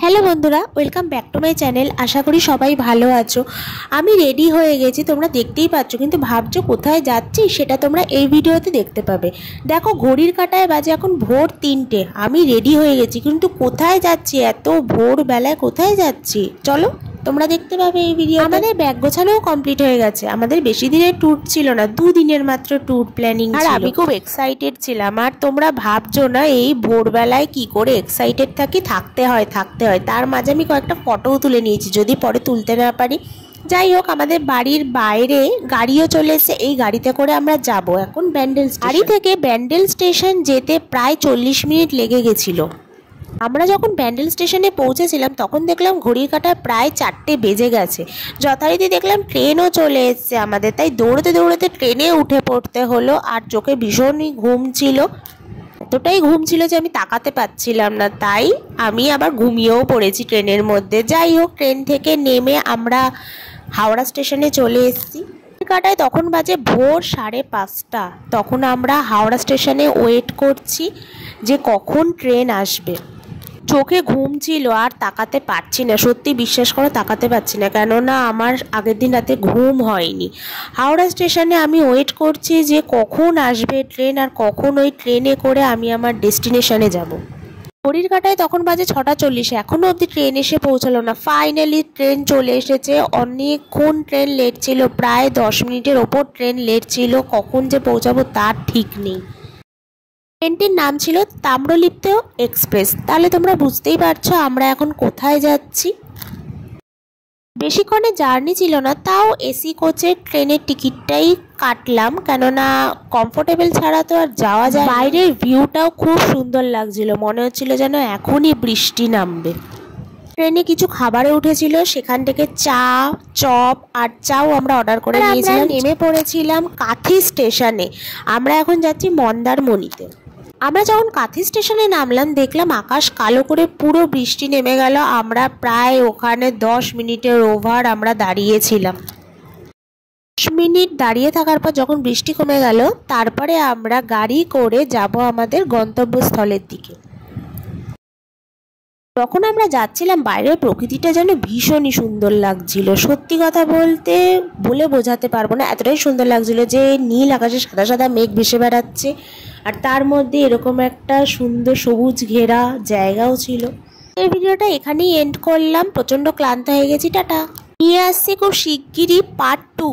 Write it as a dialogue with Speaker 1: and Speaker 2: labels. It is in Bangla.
Speaker 1: হ্যালো বন্ধুরা, welcome back to my channel. আশা করি সবাই ভালো আছো। আমি রেডি হয়ে গেছি, তোমরা দেখতেই পাচ্ছ, কিন্তু ভাবছো কোথায় যাচ্ছি সেটা তোমরা এই ভিডিওতে দেখতে পাবে। দেখো ঘড়ির কাঁটায় বাজে এখন ভোর 3টে। আমি রেডি হয়ে গেছি, কিন্তু কোথায় যাচ্ছি এত ভোরবেলায়, কোথায় যাচ্ছি চলো তোমরা দেখতে পাবে এই ভিডিও। আমাদের ব্যাগ গোছানোও কমপ্লিট হয়ে গেছে। আমাদের বেশি দিনের ট্যুর ছিল না, 2 দিনের মাত্র ট্যুর প্ল্যানিং ছিল। আর আমি খুব এক্সাইটেড ছিলাম। আর তোমরা ভাবছো না এই ভোরবেলায় কি করে এক্সাইটেড থাকতে হয়। তার মাঝে আমি কয়েকটা ফটোও তুলে নিয়েছি, যদি পরে তুলতে না পারি। যাই হোক, আমাদের বাড়ির বাইরে গাড়িও চলে এসেছে। এই গাড়িতে করে আমরা যাব এখন ব্যান্ডেল স্টেশন। বাড়ি থেকে ব্যান্ডেল স্টেশন যেতে প্রায় 40 মিনিট লেগে গেছিলো। আমরা যখন ব্যান্ডেল স্টেশনে পৌঁছেছিলাম তখন দেখলাম ঘড়ির কাঁটায় প্রায় 4টে বেজে গেছে। যথারীতি দেখলাম ট্রেনও চলে এসছে আমাদের, তাই দৌড়তে দৌড়তে ট্রেনে উঠে পড়তে হলো। আর চোখে ভীষণই ঘুম ছিল, এতটাই ঘুম ছিল যে আমি তাকাতে পারছিলাম না, তাই আমি আবার ঘুমিয়েও পড়েছি ট্রেনের মধ্যে। যাই হোক, ট্রেন থেকে নেমে আমরা হাওড়া স্টেশনে চলে এসেছি। কাটায় তখন বাজে ভোর 5:30। তখন আমরা হাওড়া স্টেশনে ওয়েট করছি যে কখন ট্রেন আসবে। চোখে ঘুম ছিল আর তাকাতে পারছি না, সত্যি বিশ্বাস করো তাকাতে পারছি না, কেননা আমার আগের দিন রাতে ঘুম হয়নি। হাওড়া স্টেশনে আমি ওয়েট করছি যে কখন আসবে ট্রেন আর কখন ওই ট্রেনে করে আমি আমার ডেস্টিনেশনে যাব। ঘড়ির কাঁটায় তখন বাজে 6:40, এখনও অবধি ট্রেন এসে পৌঁছালো না। ফাইনালি ট্রেন চলে এসেছে। অনেকক্ষণ ট্রেন লেট ছিল, প্রায় 10 মিনিটের ওপর ট্রেন লেট ছিল। কখন যে পৌঁছাবো তার ঠিক নেই। ট্রেনটির নাম ছিল তাম্রলিপ্ত এক্সপ্রেস। তাহলে তোমরা বুঝতেই পারছো আমরা এখন কোথায় যাচ্ছি। বেশিক্ষণের জার্নি ছিল না, তাও এসি কোচের ট্রেনের টিকিটটাই কাটলাম, কেননা কমফোর্টেবল ছাড়া তো আর যাওয়া যায়। বাইরের ভিউটাও খুব সুন্দর লাগছিল, মনে হচ্ছিল যেন এখনই বৃষ্টি নামবে। ট্রেনে কিছু খাবারে উঠেছিল, সেখান থেকে চা, চপ আর চাও আমরা অর্ডার করে নিয়েছিলাম। নেমে পড়েছিলাম কাঁথি স্টেশনে। আমরা এখন যাচ্ছি মন্দারমণিতে। আমরা যখন কাঁথি স্টেশনে নামলাম দেখলাম আকাশ কালো করে পুরো বৃষ্টি নেমে গেল। আমরা প্রায় ওখানে 10 মিনিটের ওভার আমরা দাঁড়িয়েছিলাম। 10 মিনিট দাঁড়িয়ে থাকার পর যখন বৃষ্টি কমে গেল, তারপরে আমরা গাড়ি করে যাব আমাদের গন্তব্যস্থলের দিকে। যখন আমরা যাচ্ছিলাম বাইরের প্রকৃতিটা যেন ভীষণই সুন্দর লাগছিল। সত্যি কথা বলতে বলে বোঝাতে পারবো না, এতটাই সুন্দর লাগছিল যে নীল আকাশে সাদা সাদা মেঘ ভেসে বেড়াচ্ছে, আর তার মধ্যে এরকম একটা সুন্দর সবুজ ঘেরা জায়গাও ছিল। এই ভিডিওটা এখানেই এন্ড করলাম। প্রচণ্ড ক্লান্ত হয়ে গেছি, টাটা। নিয়ে আসছি খুব শিগগিরই পার্ট 2।